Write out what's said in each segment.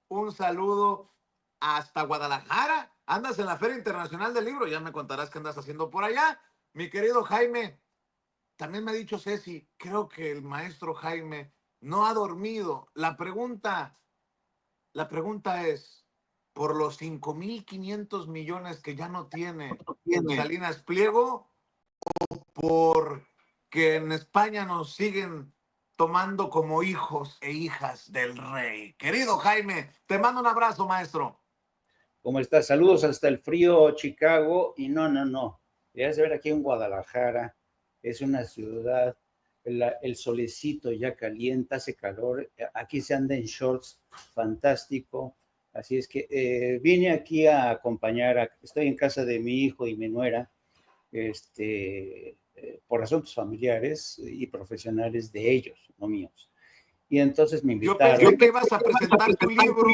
un saludo hasta Guadalajara. Andas en la Feria Internacional del Libro, ya me contarás qué andas haciendo por allá. Mi querido Jaime, también me ha dicho Ceci, creo que el maestro Jaime no ha dormido. La pregunta es, por los 5,500 millones que ya no tiene Salinas Pliego, porque en España nos siguen tomando como hijos e hijas del rey. Querido Jaime, te mando un abrazo, maestro. ¿Cómo estás? Saludos hasta el frío Chicago. Y no. Deberías ver aquí en Guadalajara. Es una ciudad, el solecito ya calienta, hace calor. Aquí se anda en shorts, fantástico. Así es que vine aquí a acompañar, estoy en casa de mi hijo y mi nuera, por asuntos familiares y profesionales de ellos, no míos. Y entonces me Yo invitaron. pensé que ibas a presentar tu libro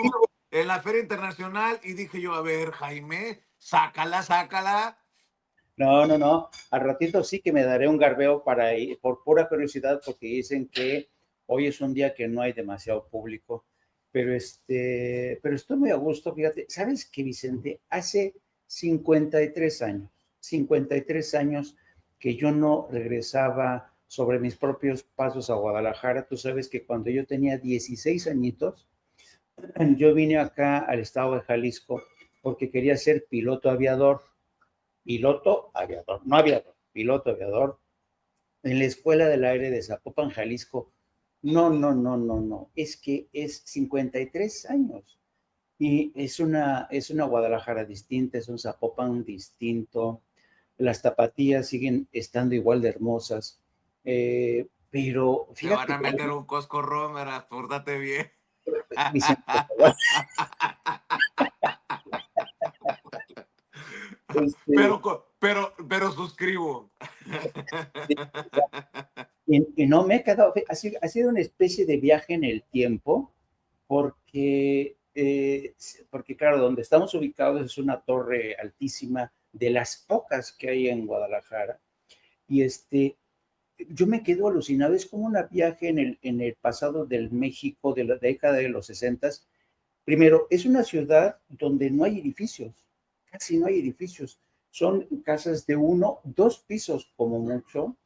en la Feria Internacional y dije yo, a ver, Jaime, sácala. No. Al ratito sí que me daré un garbeo para ir, por pura curiosidad, porque dicen que hoy es un día que no hay demasiado público. Pero estoy muy a gusto, fíjate. ¿Sabes qué, Vicente? Hace 53 años que yo no regresaba sobre mis propios pasos a Guadalajara. Tú sabes que cuando yo tenía 16 añitos, yo vine acá al estado de Jalisco porque quería ser piloto aviador, en la Escuela del Aire de Zapopan, Jalisco. No, es que es 53 años y es una Guadalajara distinta, es un Zapopan distinto, las tapatías siguen estando igual de hermosas, pero Te van fíjate a meter un coscorrón, ¿verdad? Pórtate bien. Vicente, este, pero suscribo. y no me he quedado, ha sido una especie de viaje en el tiempo, porque claro, donde estamos ubicados es una torre altísima, de las pocas que hay en Guadalajara, y yo me quedo alucinado, es como un viaje en el pasado del México de la década de los 60. Primero, es una ciudad donde no hay edificios, casi no hay edificios, son casas de 1, 2 pisos como mucho.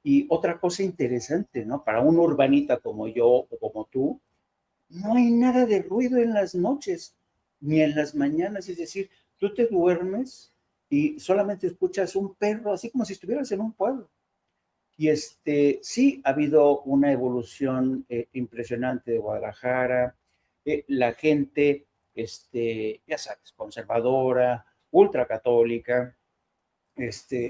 Y otra cosa interesante, ¿no? Para un urbanita como yo o como tú, no hay nada de ruido en las noches ni en las mañanas, es decir, tú te duermes y solamente escuchas un perro, así como si estuvieras en un pueblo. Y sí ha habido una evolución impresionante de Guadalajara, la gente, ya sabes, conservadora, ultracatólica,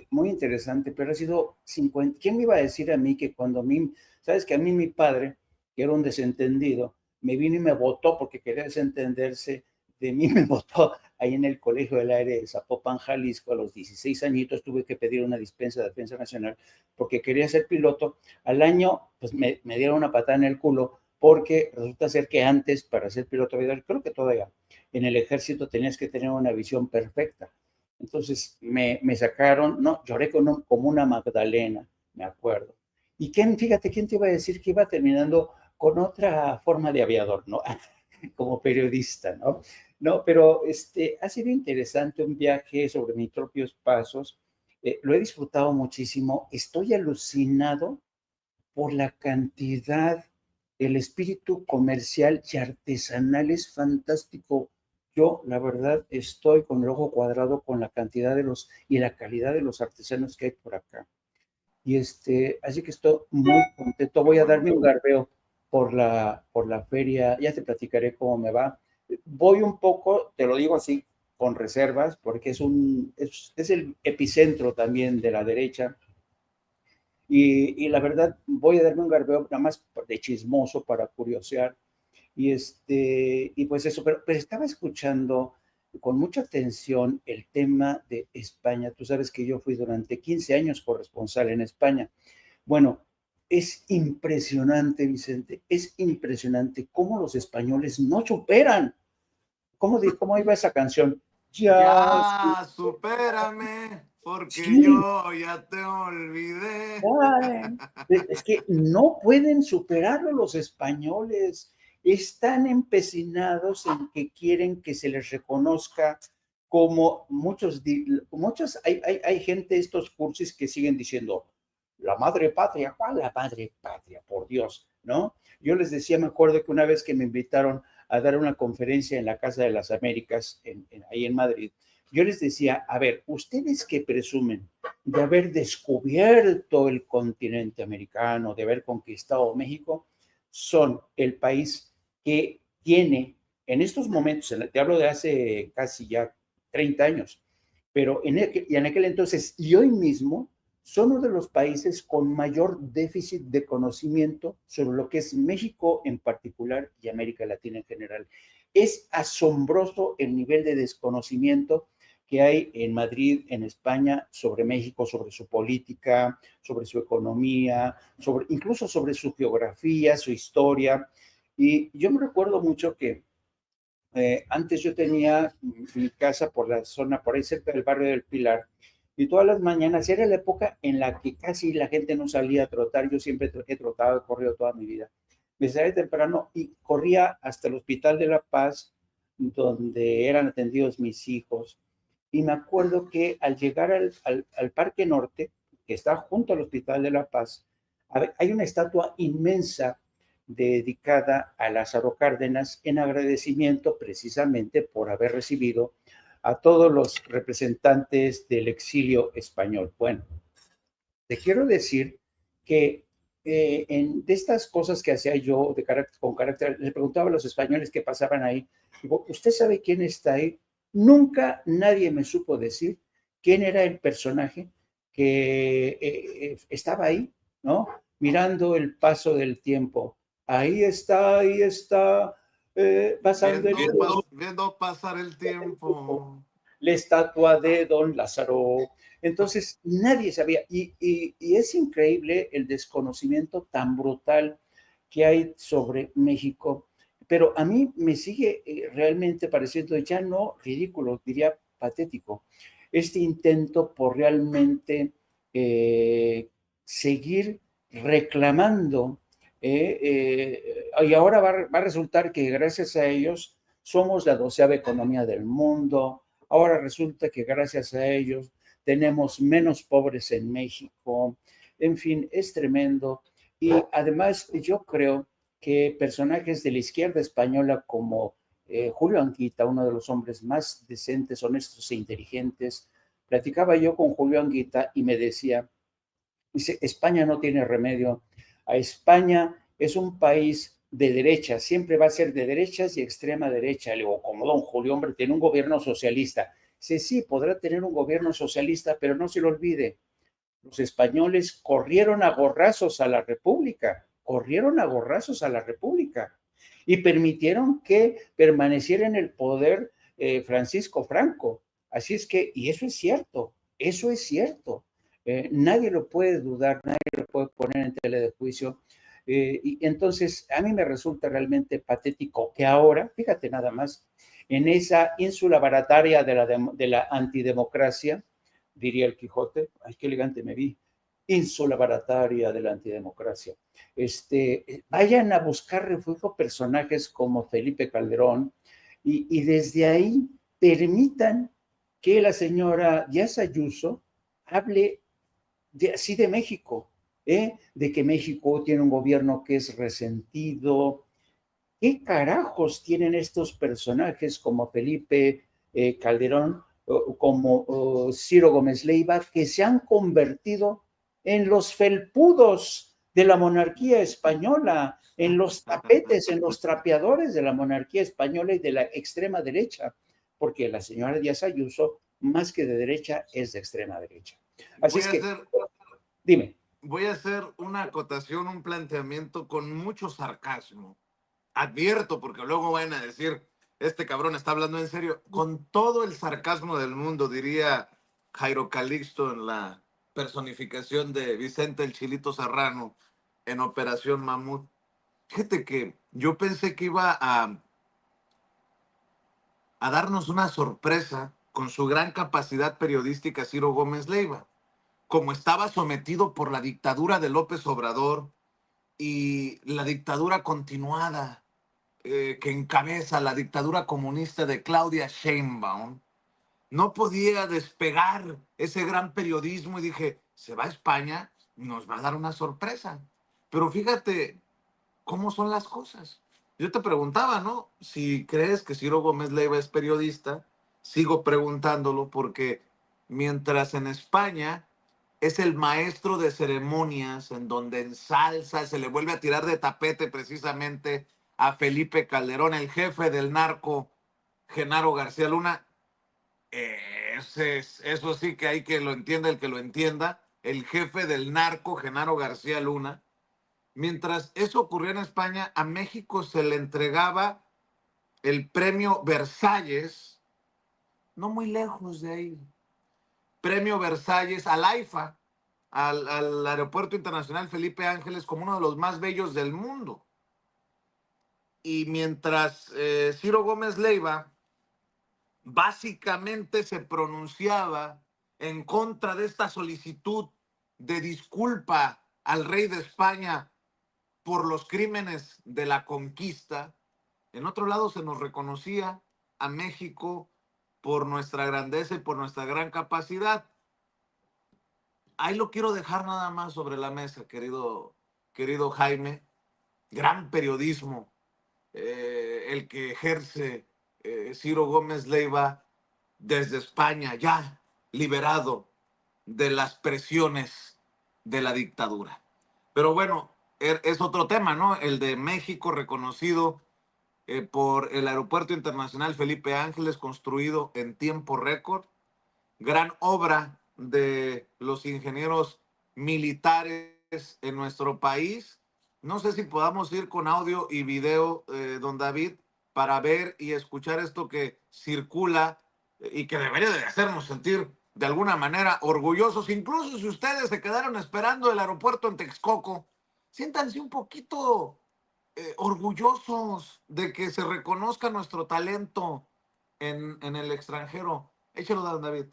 muy interesante, pero ha sido 50. ¿Quién me iba a decir a mí que cuando a mí, sabes que a mí mi padre, que era un desentendido, me vino y me votó porque quería desentenderse de mí, me votó ahí en el Colegio del Aire de Zapopan, Jalisco, a los 16 añitos tuve que pedir una dispensa de defensa nacional porque quería ser piloto. Al año, pues me dieron una patada en el culo porque resulta ser que antes, para ser piloto, creo que todavía, en el ejército tenías que tener una visión perfecta. Entonces me sacaron, no, lloré como una Magdalena, me acuerdo. Y fíjate, ¿quién te iba a decir que iba terminando con otra forma de aviador, ¿no? Como periodista, ¿no? No, pero ha sido interesante un viaje sobre mis propios pasos. Lo he disfrutado muchísimo. Estoy alucinado por la cantidad, el espíritu comercial y artesanal es fantástico. Yo, la verdad, estoy con el ojo cuadrado con la cantidad y la calidad de los artesanos que hay por acá. Y así que estoy muy contento. Qué Voy a bueno. darme un garbeo por la feria. Ya te platicaré cómo me va. Voy un poco, te lo digo así, con reservas, porque es el epicentro también de la derecha. Y la verdad, voy a darme un garbeo nada más de chismoso para curiosear. Y pues eso, pero estaba escuchando con mucha atención el tema de España. Tú sabes que yo fui durante 15 años corresponsal en España. Bueno, es impresionante, Vicente, es impresionante cómo los españoles no superan. ¿Cómo iba esa canción? Ya, Ya, supérame, porque sí, yo ya te olvidé. es que no pueden superarlo los españoles. están empecinados en que quieren que se les reconozca como muchos hay gente, estos cursis que siguen diciendo, la madre patria, ¿cuál la madre patria? Por Dios, ¿no? Yo les decía, me acuerdo que una vez que me invitaron a dar una conferencia en la Casa de las Américas, ahí en Madrid, yo les decía, a ver, ustedes que presumen de haber descubierto el continente americano, de haber conquistado México, son el país que tiene en estos momentos, te hablo de hace casi ya 30 años, pero en aquel entonces y hoy mismo son uno de los países con mayor déficit de conocimiento sobre lo que es México en particular y América Latina en general. Es asombroso el nivel de desconocimiento que hay en Madrid, en España, sobre México, sobre su política, sobre su economía, incluso sobre su geografía, su historia. Y yo me recuerdo mucho que antes yo tenía mi casa por la zona, por ahí cerca del barrio del Pilar, y todas las mañanas era la época en la que casi la gente no salía a trotar. Yo siempre he trotado, he corrido toda mi vida. Me salía temprano y corría hasta el Hospital de la Paz, donde eran atendidos mis hijos. Y me acuerdo que al llegar al Parque Norte, que está junto al Hospital de la Paz, hay una estatua inmensa dedicada a Lázaro Cárdenas en agradecimiento precisamente por haber recibido a todos los representantes del exilio español. Bueno, te quiero decir que de estas cosas que hacía yo con carácter, le preguntaba a los españoles que pasaban ahí, digo, ¿usted sabe quién está ahí? Nunca nadie me supo decir quién era el personaje que estaba ahí, ¿no? Mirando el paso del tiempo. Ahí está, pasando el tiempo. Viendo pasar el tiempo. La estatua de Don Lázaro. Entonces, nadie sabía. Y es increíble el desconocimiento tan brutal que hay sobre México. Pero a mí me sigue realmente pareciendo ya no ridículo, diría patético, este intento por realmente seguir reclamando. Y ahora va a resultar que gracias a ellos somos la 12ª economía del mundo. Ahora resulta que gracias a ellos tenemos menos pobres en México. En fin, es tremendo. Y además yo creo que personajes de la izquierda española como Julio Anguita, uno de los hombres más decentes, honestos e inteligentes, platicaba yo con Julio Anguita y me decía, dice, España no tiene remedio. A España es un país de derecha, siempre va a ser de derechas y extrema derecha. Le digo, como don Julio, hombre, tiene un gobierno socialista. Dice, sí, podrá tener un gobierno socialista, pero no se lo olvide. Los españoles corrieron a gorrazos a la República, y permitieron que permaneciera en el poder Francisco Franco. Así es que, y eso es cierto, eso es cierto. Nadie lo puede dudar, nadie lo puede poner en tela de juicio. Y entonces a mí me resulta realmente patético que ahora, fíjate nada más, en esa ínsula barataria de la antidemocracia, diría el Quijote, ay, qué elegante me vi, ínsula barataria de la antidemocracia, vayan a buscar refugio personajes como Felipe Calderón y desde ahí permitan que la señora Díaz Ayuso hable así de México, de que México tiene un gobierno que es resentido. ¿Qué carajos tienen estos personajes como Felipe Calderón, como Ciro Gómez Leiva, que se han convertido en los felpudos de la monarquía española, en los tapetes, en los trapeadores de la monarquía española y de la extrema derecha? Porque la señora Díaz Ayuso, más que de derecha, es de extrema derecha. Así es que, dime. Voy a hacer una acotación, un planteamiento con mucho sarcasmo. Advierto, porque luego van a decir, este cabrón está hablando en serio. Con todo el sarcasmo del mundo, diría Jairo Calixto en la personificación de Vicente el Chilito Serrano en Operación Mamut. Fíjate que yo pensé que iba a darnos una sorpresa con su gran capacidad periodística Ciro Gómez Leiva. Como estaba sometido por la dictadura de López Obrador y la dictadura continuada que encabeza la dictadura comunista de Claudia Sheinbaum, no podía despegar ese gran periodismo y dije, se va a España, nos va a dar una sorpresa. Pero fíjate cómo son las cosas. Yo te preguntaba, ¿no? Si crees que Ciro Gómez Leiva es periodista, sigo preguntándolo porque mientras en España es el maestro de ceremonias en donde ensalza, se le vuelve a tirar de tapete precisamente a Felipe Calderón, el jefe del narco, Genaro García Luna. Eso sí que hay que lo entienda el que lo entienda, el jefe del narco, Genaro García Luna. Mientras eso ocurría en España, a México se le entregaba el premio Versalles, no muy lejos de ahí, premio Versalles al AIFA, al Aeropuerto Internacional Felipe Ángeles, como uno de los más bellos del mundo. Y mientras Ciro Gómez Leiva básicamente se pronunciaba en contra de esta solicitud de disculpa al rey de España por los crímenes de la conquista, en otro lado se nos reconocía a México por nuestra grandeza y por nuestra gran capacidad. Ahí lo quiero dejar nada más sobre la mesa, querido Jaime. Gran periodismo, el que ejerce Ciro Gómez Leiva desde España, ya liberado de las presiones de la dictadura. Pero bueno, es otro tema, ¿no? El de México reconocido por el Aeropuerto Internacional Felipe Ángeles, construido en tiempo récord. Gran obra de los ingenieros militares en nuestro país. No sé si podamos ir con audio y video, don David, para ver y escuchar esto que circula y que debería de hacernos sentir de alguna manera orgullosos. Incluso si ustedes se quedaron esperando el aeropuerto en Texcoco, siéntanse un poquito orgullosos de que se reconozca nuestro talento en el extranjero. Échalo, don David.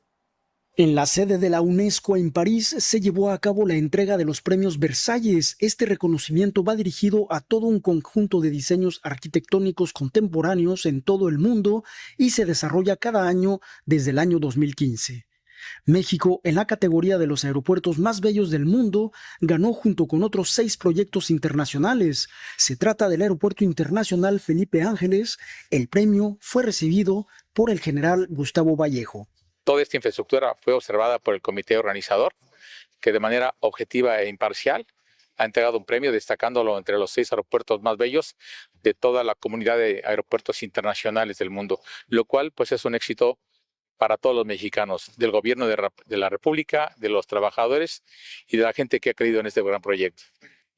En la sede de la UNESCO en París se llevó a cabo la entrega de los premios Versalles. Este reconocimiento va dirigido a todo un conjunto de diseños arquitectónicos contemporáneos en todo el mundo y se desarrolla cada año desde el año 2015. México, en la categoría de los aeropuertos más bellos del mundo, ganó junto con otros 6 proyectos internacionales. Se trata del Aeropuerto Internacional Felipe Ángeles. El premio fue recibido por el general Gustavo Vallejo. Toda esta infraestructura fue observada por el comité organizador, que de manera objetiva e imparcial ha entregado un premio destacándolo entre los 6 aeropuertos más bellos de toda la comunidad de aeropuertos internacionales del mundo, lo cual pues es un éxito para todos los mexicanos, del gobierno de la República, de los trabajadores y de la gente que ha creído en este gran proyecto.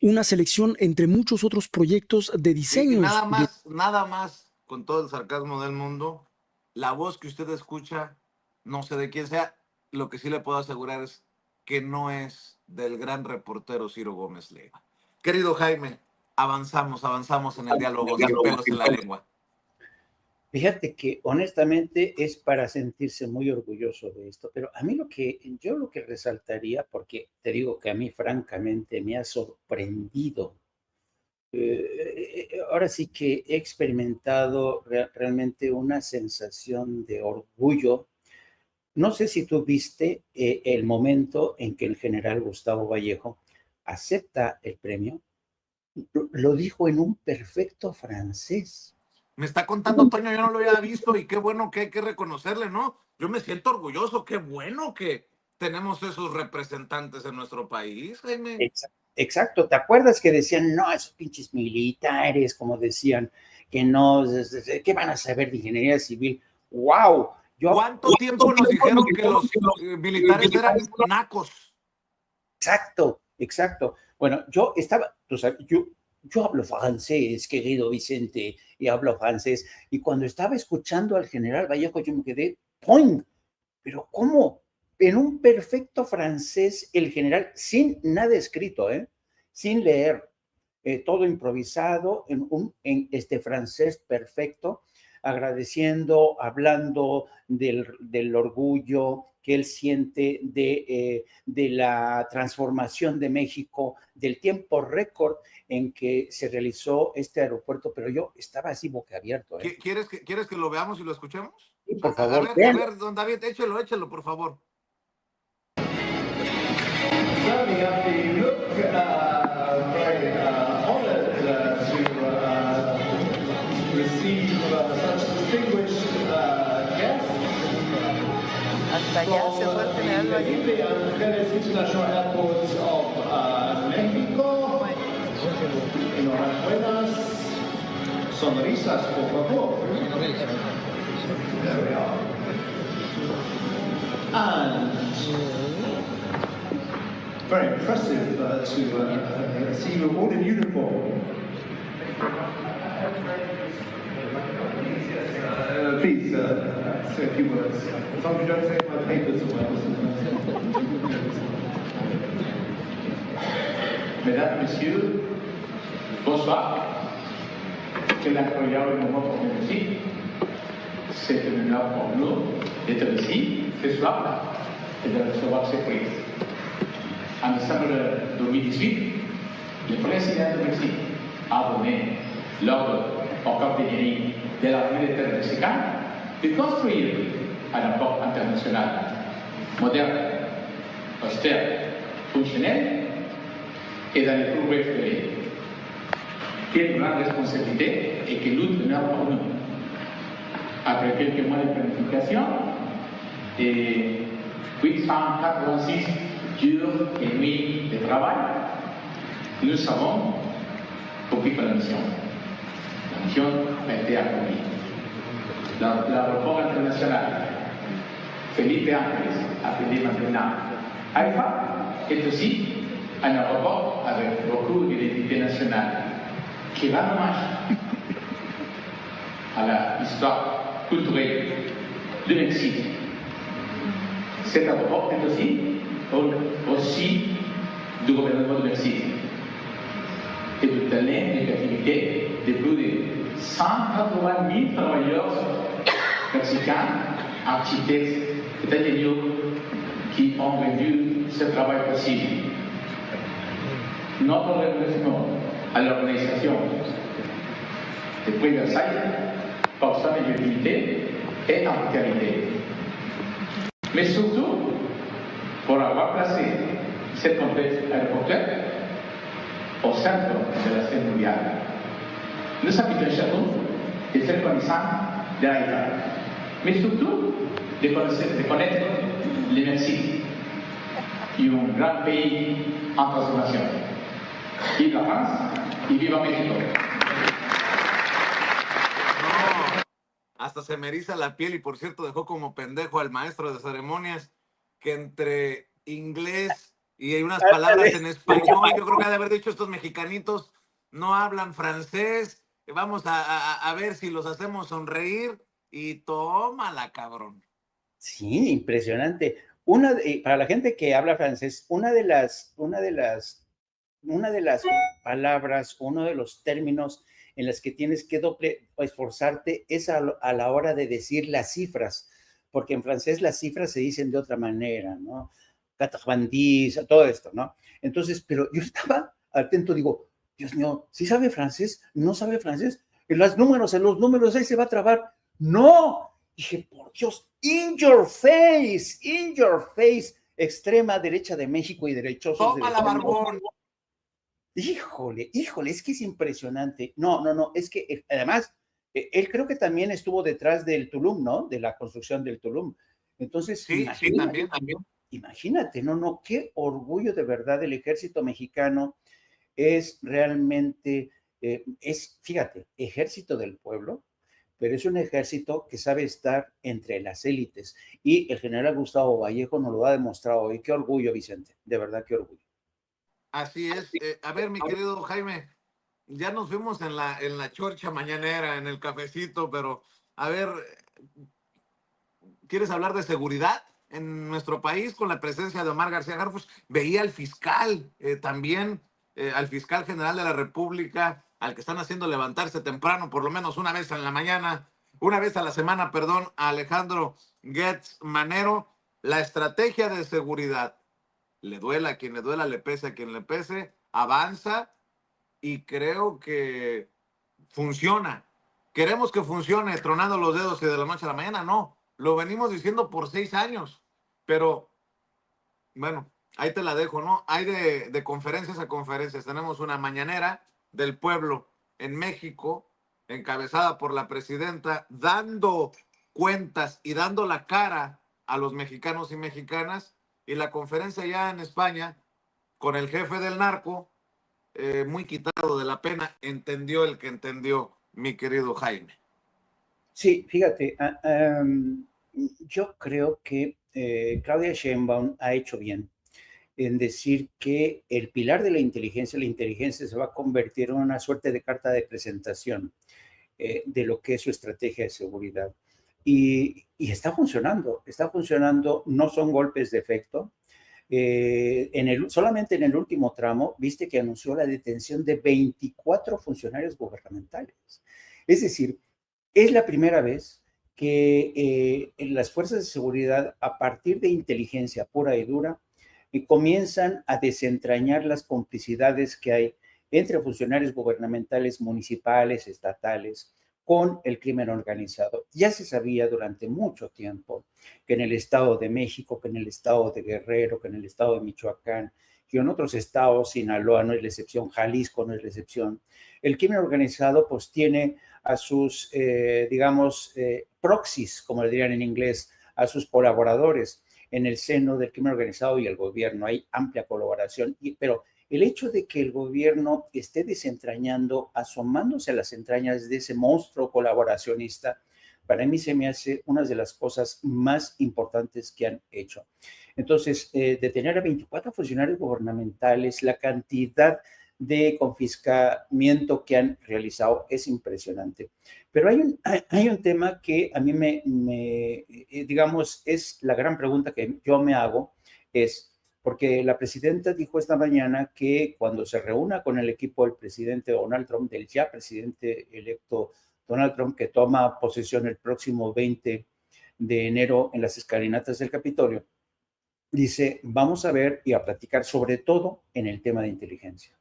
Una selección entre muchos otros proyectos de diseños. Nada más, con todo el sarcasmo del mundo, la voz que usted escucha, no sé de quién sea, lo que sí le puedo asegurar es que no es del gran reportero Ciro Gómez Leiva. Querido Jaime, avanzamos en el diálogo sin pelos en la lengua. Fíjate que honestamente es para sentirse muy orgulloso de esto, pero a mí lo que resaltaría, porque te digo que a mí francamente me ha sorprendido, ahora sí que he experimentado realmente una sensación de orgullo. No sé si tú viste el momento en que el general Gustavo Vallejo acepta el premio, lo dijo en un perfecto francés. Me está contando Toño, yo no lo había visto y qué bueno que hay que reconocerle, ¿no? Yo me siento orgulloso, qué bueno que tenemos esos representantes en nuestro país, Jaime. Exacto, ¿te acuerdas que decían, no, esos pinches militares, como decían, que no, ¿qué van a saber de ingeniería civil? ¡Wow! ¿Cuánto tiempo nos dijeron que los militares eran nacos? Exacto. Bueno, yo estaba, tú sabes, yo hablo francés, querido Vicente, y hablo francés, y cuando estaba escuchando al general Vallejo, yo me quedé, ¡poing! Pero ¿cómo? En un perfecto francés, el general, sin nada escrito, sin leer, todo improvisado, en este francés perfecto, agradeciendo, hablando del orgullo que él siente de la transformación de México, del tiempo récord en que se realizó este aeropuerto, pero yo estaba así boquiabierto. ¿Quieres que lo veamos y lo escuchemos? Sí, por favor, a ver, don David, échelo, por favor. Serving up the look, very honored to receive such distinguished guests. Hasta allá se fue el general Valle. International Airport of México. Enhorabuenas. Sonrisas, por favor. There we are. And very impressive to see you all in uniform. Please say a few words. As long as you don't say my papers away. Mesdames, Messieurs, bonsoir. Quel incroyable moment pour nous ici. C'est un honneur pour nous d'être ici ce soir et de recevoir ces prix. En décembre 2018, le président du Mexique a donné l'ordre au corps d'ingénierie de l'armée militaire mexicaine de construire un aéroport international moderne, austère, fonctionnel et dans les plus brefs délais. Quelle grande responsabilité et quel honneur pour nous. Après quelques mois de planification et 886 jours et nuits de travail, nous savons pourquoi la mission. La mission a été accomplie. L'aéroport international Felipe Ángeles, appelé maintenant AIFA, est aussi un aéroport avec beaucoup d'identité nationale qui rend hommage à l'histoire culturelle du Mexique. Cet aéroport est aussi du gouvernement du Mexique et du talent et d'activité de plus de 180 000 travailleurs mexicains, architectes et ingénieurs qui ont rendu ce travail possible. Notre reconnaissement à l'organisation des prix Versailles pour son légitimité et impartialité. Mais surtout, pour avoir placé cette complexe aéroportuaire au centre de la scène mondiale. Nous habitons chacun de ser connaissants de l'AIFA, mais surtout de connaître le Mexique, qui est un grand pays en transformation. Vive la France y viva México. Hasta se me eriza la piel y por cierto dejó como pendejo al maestro de ceremonias que entre inglés y hay unas palabras en español, yo creo que ha de haber dicho estos mexicanitos no hablan francés, vamos a ver si los hacemos sonreír y tómala, cabrón. Sí, impresionante. Para la gente que habla francés, una de las palabras, uno de los términos en las que tienes que esforzarte es a la hora de decir las cifras, porque en francés las cifras se dicen de otra manera, ¿no? Catarbandis, todo esto, ¿no? Entonces, pero yo estaba atento, digo, Dios mío, ¿sí sabe francés? ¿No sabe francés? En los números, ahí se va a trabar. ¡No! Dije, por Dios, in your face, extrema derecha de México y derechosos. ¡Toma la barbón! Híjole, es que es impresionante. No, es que además, él creo que también estuvo detrás del Tulum, ¿no? De la construcción del Tulum. Entonces, sí, también. Imagínate, qué orgullo de verdad el ejército mexicano es realmente, fíjate, ejército del pueblo, pero es un ejército que sabe estar entre las élites. Y el general Gustavo Vallejo nos lo ha demostrado hoy. Qué orgullo, Vicente, de verdad, qué orgullo. Así es. A ver, mi querido Jaime, ya nos fuimos en la chorcha mañanera, en el cafecito, pero a ver, ¿quieres hablar de seguridad en nuestro país con la presencia de Omar García Harfuch? Veía al fiscal también, al fiscal general de la República, al que están haciendo levantarse temprano, por lo menos una vez a la semana, perdón, a Alejandro Gertz Manero. La estrategia de seguridad, le duela a quien le duela, le pese a quien le pese, avanza y creo que funciona. Queremos que funcione tronando los dedos y de la noche a la mañana, no. Lo venimos diciendo por 6 años, pero bueno, ahí te la dejo, ¿no? Hay de conferencias a conferencias. Tenemos una mañanera del pueblo en México, encabezada por la presidenta, dando cuentas y dando la cara a los mexicanos y mexicanas, y la conferencia ya en España, con el jefe del narco, muy quitado de la pena, entendió el que entendió, mi querido Jaime. Sí, fíjate, yo creo que Claudia Sheinbaum ha hecho bien en decir que el pilar de la inteligencia se va a convertir en una suerte de carta de presentación de lo que es su estrategia de seguridad. Y está funcionando, no son golpes de efecto. Solamente en el último tramo, viste que anunció la detención de 24 funcionarios gubernamentales. Es decir, es la primera vez que las fuerzas de seguridad, a partir de inteligencia pura y dura, comienzan a desentrañar las complicidades que hay entre funcionarios gubernamentales, municipales, estatales, con el crimen organizado. Ya se sabía durante mucho tiempo que en el Estado de México, que en el Estado de Guerrero, que en el Estado de Michoacán, que en otros estados, Sinaloa no es la excepción, Jalisco no es la excepción, el crimen organizado pues tiene a sus, proxies, como le dirían en inglés, a sus colaboradores en el seno del crimen organizado y el gobierno. Hay amplia colaboración, pero el hecho de que el gobierno esté desentrañando, asomándose a las entrañas de ese monstruo colaboracionista, para mí se me hace una de las cosas más importantes que han hecho. Entonces, detener a 24 funcionarios gubernamentales, la cantidad de confiscamiento que han realizado es impresionante. Pero hay un tema que a mí digamos, es la gran pregunta que yo me hago, es porque la presidenta dijo esta mañana que cuando se reúna con el equipo del presidente Donald Trump, del ya presidente electo Donald Trump, que toma posesión el próximo 20 de enero en las escalinatas del Capitolio, dice, vamos a ver y a platicar sobre todo en el tema de inteligencia.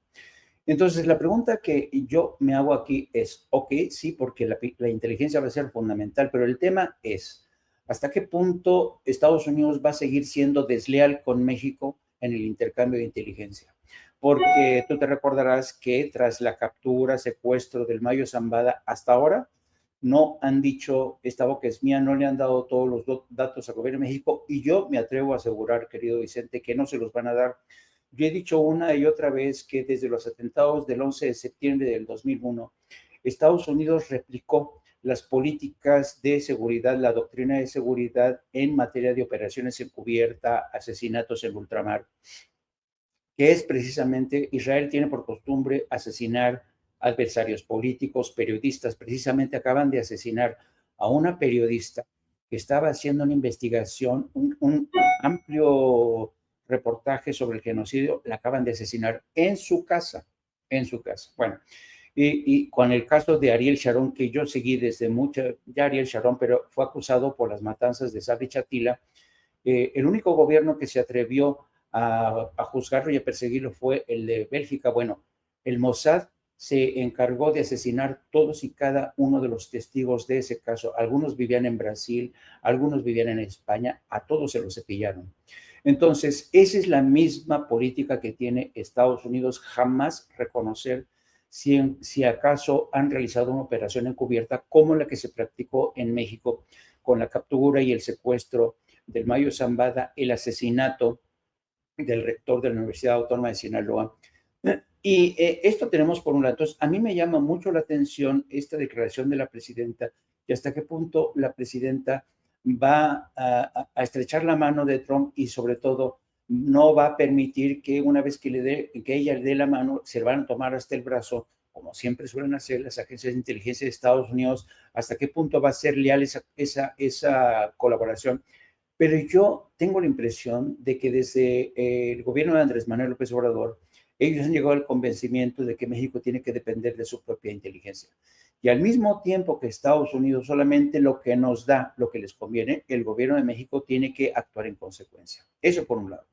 Entonces, la pregunta que yo me hago aquí es, ok, sí, porque la inteligencia va a ser fundamental, pero el tema es, ¿hasta qué punto Estados Unidos va a seguir siendo desleal con México en el intercambio de inteligencia? Porque tú te recordarás que tras la captura, secuestro del Mayo Zambada, hasta ahora no han dicho, esta boca es mía, no le han dado todos los datos al gobierno de México, y yo me atrevo a asegurar, querido Vicente, que no se los van a dar. Yo he dicho una y otra vez que desde los atentados del 11 de septiembre del 2001, Estados Unidos replicó las políticas de seguridad, la doctrina de seguridad en materia de operaciones encubierta, asesinatos en ultramar, que es precisamente, Israel tiene por costumbre asesinar adversarios políticos, periodistas. Precisamente acaban de asesinar a una periodista que estaba haciendo una investigación, un amplio reportaje sobre el genocidio, la acaban de asesinar en su casa, Bueno, y con el caso de Ariel Sharon, que yo seguí desde ya Ariel Sharon, pero fue acusado por las matanzas de Sabri Chatila, el único gobierno que se atrevió a juzgarlo y a perseguirlo fue el de Bélgica. Bueno, el Mossad se encargó de asesinar todos y cada uno de los testigos de ese caso. Algunos vivían en Brasil, algunos vivían en España, a todos se los cepillaron. Entonces, esa es la misma política que tiene Estados Unidos, jamás reconocer si acaso han realizado una operación encubierta como la que se practicó en México con la captura y el secuestro del Mayo Zambada, el asesinato del rector de la Universidad Autónoma de Sinaloa. Y esto tenemos por un lado. Entonces, a mí me llama mucho la atención esta declaración de la presidenta y hasta qué punto la presidenta va a estrechar la mano de Trump y sobre todo no va a permitir que una vez que ella le dé la mano, se van a tomar hasta el brazo, como siempre suelen hacer las agencias de inteligencia de Estados Unidos, hasta qué punto va a ser leal esa colaboración. Pero yo tengo la impresión de que desde el gobierno de Andrés Manuel López Obrador, ellos han llegado al convencimiento de que México tiene que depender de su propia inteligencia. Y al mismo tiempo que Estados Unidos solamente lo que nos da, lo que les conviene, el gobierno de México tiene que actuar en consecuencia. Eso por un lado.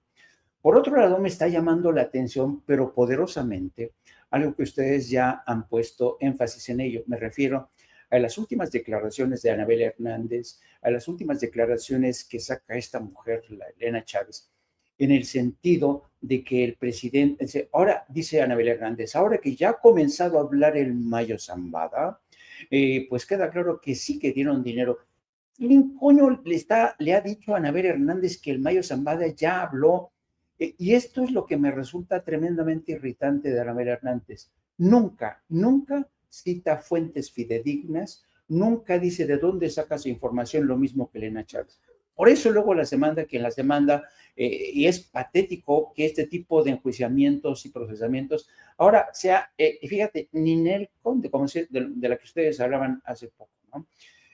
Por otro lado, me está llamando la atención, pero poderosamente, algo que ustedes ya han puesto énfasis en ello. Me refiero a las últimas declaraciones de Anabel Hernández, a las últimas declaraciones que saca esta mujer, la Elena Chávez, en el sentido de que el presidente, ahora dice Anabel Hernández, ahora que ya ha comenzado a hablar el Mayo Zambada, pues queda claro que sí que dieron dinero. ¿Quién coño le ha dicho a Anabel Hernández que el Mayo Zambada ya habló? Y esto es lo que me resulta tremendamente irritante de Anabel Hernández. Nunca, nunca cita fuentes fidedignas, nunca dice de dónde saca su información, lo mismo que Elena Chávez. Por eso luego las demanda, quien las demanda, y es patético que este tipo de enjuiciamientos y procesamientos, ahora sea, fíjate, Ninel Conde, como de la que ustedes hablaban hace poco, ¿no?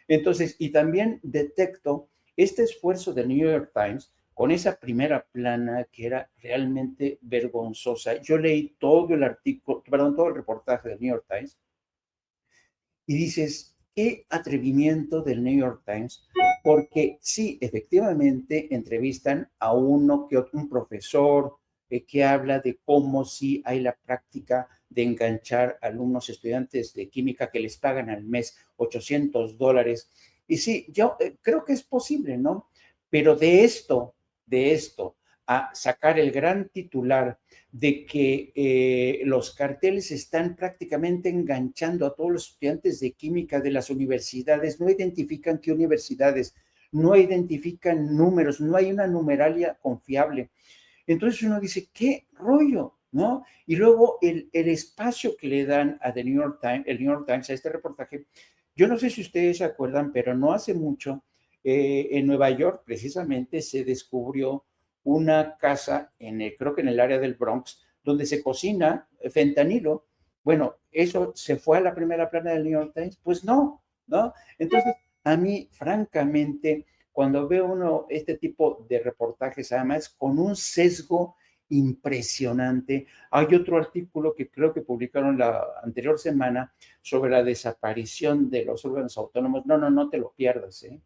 Entonces, y también detecto este esfuerzo del New York Times con esa primera plana que era realmente vergonzosa. Yo leí todo el artículo, perdón, todo el reportaje del New York Times y dices, qué atrevimiento del New York Times, porque sí, efectivamente entrevistan a uno que otro, un profesor que habla de cómo sí hay la práctica de enganchar a alumnos estudiantes de química que les pagan al mes $800. Y sí, yo creo que es posible, ¿no? Pero de esto, a sacar el gran titular de que los carteles están prácticamente enganchando a todos los estudiantes de química de las universidades, no identifican qué universidades, no identifican números, no hay una numeralia confiable. Entonces uno dice, ¿qué rollo? ¿No? Y luego el espacio que le dan a The New York Times, el New York Times, a este reportaje, yo no sé si ustedes se acuerdan, pero no hace mucho, en Nueva York precisamente se descubrió una casa, creo que en el área del Bronx, donde se cocina fentanilo. Bueno, ¿eso se fue a la primera plana del New York Times? Pues no, ¿no? Entonces, a mí, francamente, cuando veo uno este tipo de reportajes, además con un sesgo impresionante. Hay otro artículo que creo que publicaron la anterior semana sobre la desaparición de los órganos autónomos. No te lo pierdas, ¿eh?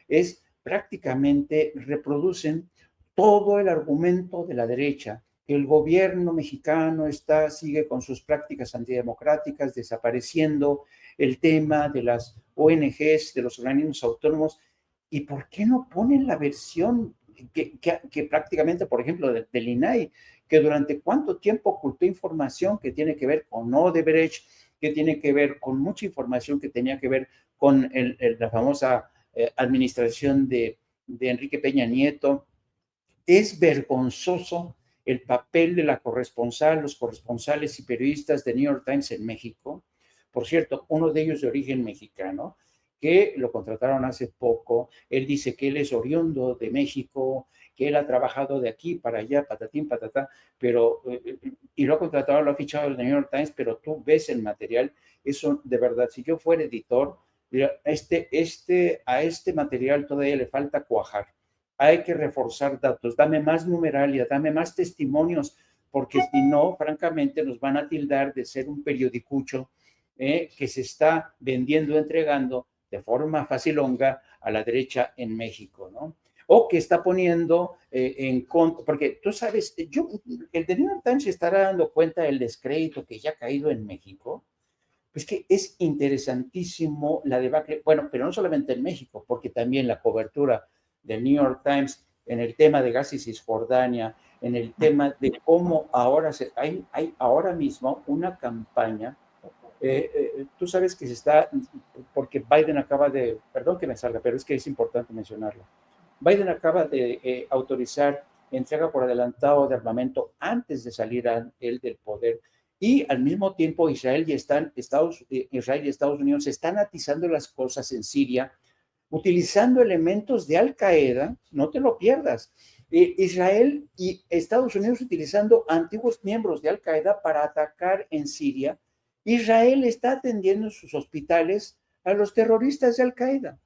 Es prácticamente, reproducen todo el argumento de la derecha, que el gobierno mexicano sigue con sus prácticas antidemocráticas, desapareciendo el tema de las ONGs, de los organismos autónomos. ¿Y por qué no ponen la versión que prácticamente, por ejemplo, del INAI, que durante cuánto tiempo ocultó información que tiene que ver con Odebrecht, que tiene que ver con mucha información que tenía que ver con la famosa administración de Enrique Peña Nieto? Es vergonzoso el papel de la corresponsal, los corresponsales y periodistas de New York Times en México. Por cierto, uno de ellos de origen mexicano, que lo contrataron hace poco. Él dice que él es oriundo de México, que él ha trabajado de aquí para allá, patatín, patatá, pero, y lo ha contratado, lo ha fichado el New York Times, pero tú ves el material, eso de verdad, si yo fuera editor, a este material todavía le falta cuajar. Hay que reforzar datos, dame más numeralia, dame más testimonios, porque si no, francamente, nos van a tildar de ser un periodicucho que se está vendiendo, entregando de forma facilonga a la derecha en México, ¿no? O que está poniendo en contra, porque tú sabes, el The New York Times se estará dando cuenta del descrédito que ya ha caído en México. Pues que es interesantísimo la debacle, bueno, pero no solamente en México, porque también la cobertura del New York Times en el tema de gas y Cisjordania, en el tema de cómo ahora hay ahora mismo una campaña. Tú sabes que se está, porque Biden acaba de, perdón que me salga, pero es que es importante mencionarlo. Biden acaba de autorizar entrega por adelantado de armamento antes de salir él del poder. Y al mismo tiempo Israel y Estados Unidos están atizando las cosas en Siria, utilizando elementos de Al Qaeda, no te lo pierdas. Israel y Estados Unidos utilizando antiguos miembros de Al Qaeda para atacar en Siria. Israel está atendiendo en sus hospitales a los terroristas de Al Qaeda.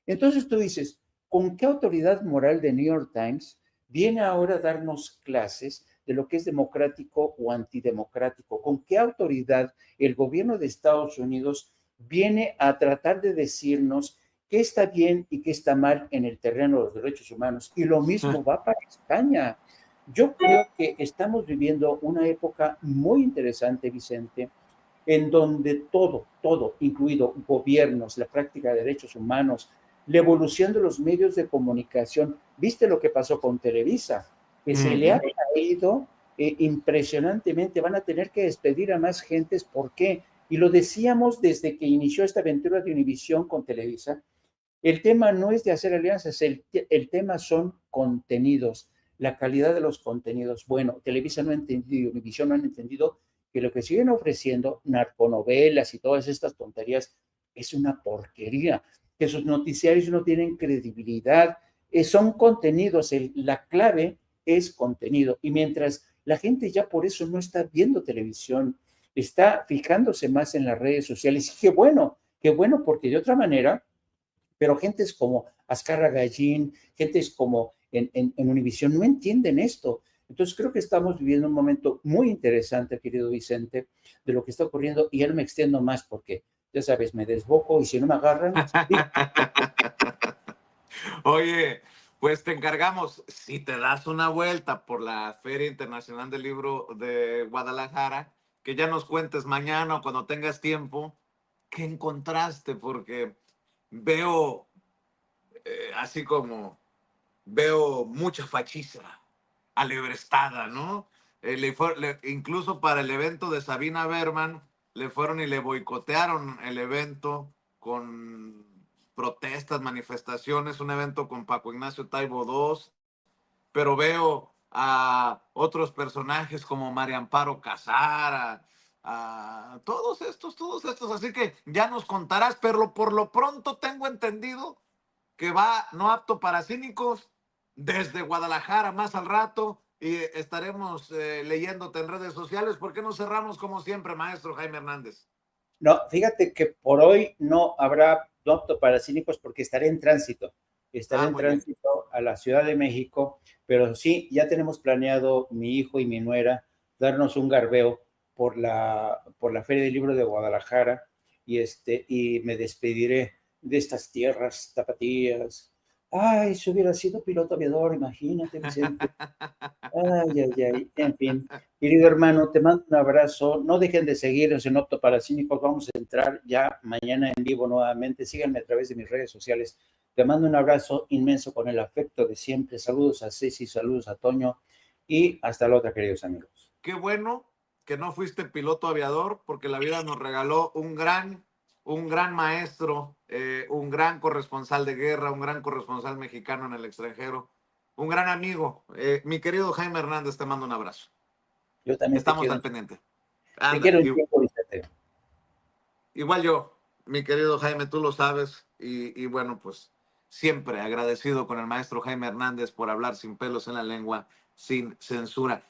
Entonces tú dices, ¿con qué autoridad moral de New York Times viene ahora a darnos clases de lo que es democrático o antidemocrático? ¿Con qué autoridad el gobierno de Estados Unidos viene a tratar de decirnos qué está bien y qué está mal en el terreno de los derechos humanos. Y lo mismo va para España. Yo creo que estamos viviendo una época muy interesante, Vicente, en donde todo, incluido gobiernos, la práctica de derechos humanos, la evolución de los medios de comunicación. ¿Viste lo que pasó con Televisa? Que se le ha caído impresionantemente. Van a tener que despedir a más gentes. ¿Por qué? Y lo decíamos desde que inició esta aventura de Univisión con Televisa. El tema no es de hacer alianzas, el tema son contenidos, la calidad de los contenidos. Bueno, Televisa no ha entendido, Univisión no han entendido que lo que siguen ofreciendo, narconovelas y todas estas tonterías, es una porquería, que sus noticiarios no tienen credibilidad, son contenidos, la clave es contenido. Y mientras la gente ya por eso no está viendo televisión, está fijándose más en las redes sociales, y qué bueno, porque de otra manera, pero gentes como Azcárraga Gallín, gentes como en Univisión no entienden esto. Entonces creo que estamos viviendo un momento muy interesante, querido Vicente, de lo que está ocurriendo, y ya no me extiendo más porque, ya sabes, me desboco y si no me agarran... Oye, pues te encargamos, si te das una vuelta por la Feria Internacional del Libro de Guadalajara, que ya nos cuentes mañana o cuando tengas tiempo, ¿qué encontraste? Porque veo, así como veo mucha fachiza, alebrestada, ¿no? Incluso para el evento de Sabina Berman, le fueron y le boicotearon el evento con protestas, manifestaciones, un evento con Paco Ignacio Taibo II, pero veo a otros personajes como María Amparo Casar, a todos estos, así que ya nos contarás, pero por lo pronto tengo entendido que va no apto para cínicos desde Guadalajara más al rato y estaremos leyéndote en redes sociales. ¿Por qué no cerramos como siempre, maestro Jaime Hernández? No, fíjate que por hoy no habrá no apto para cínicos porque estaré en tránsito. Estaré en Muy bien. tránsito a la Ciudad de México, pero sí, ya tenemos planeado mi hijo y mi nuera darnos un garbeo por la Feria del Libro de Guadalajara y me despediré de estas tierras tapatías. Ay, si hubiera sido piloto aviador, imagínate, Vicente. En fin. Querido hermano, te mando un abrazo. No dejen de seguirnos en Opto para Cínicos. Vamos a entrar ya mañana en vivo nuevamente. Síganme a través de mis redes sociales. Te mando un abrazo inmenso con el afecto de siempre. Saludos a Ceci, saludos a Toño y hasta la otra, queridos amigos. Qué bueno que no fuiste piloto aviador porque la vida nos regaló un gran maestro, un gran corresponsal de guerra, un gran corresponsal mexicano en el extranjero, un gran amigo. Mi querido Jaime Hernández, te mando un abrazo. Yo también Estamos al pendiente. Te quiero un tiempo, Vicente. Igual yo, mi querido Jaime, tú lo sabes. Y bueno, pues siempre agradecido con el maestro Jaime Hernández por hablar sin pelos en la lengua, sin censura.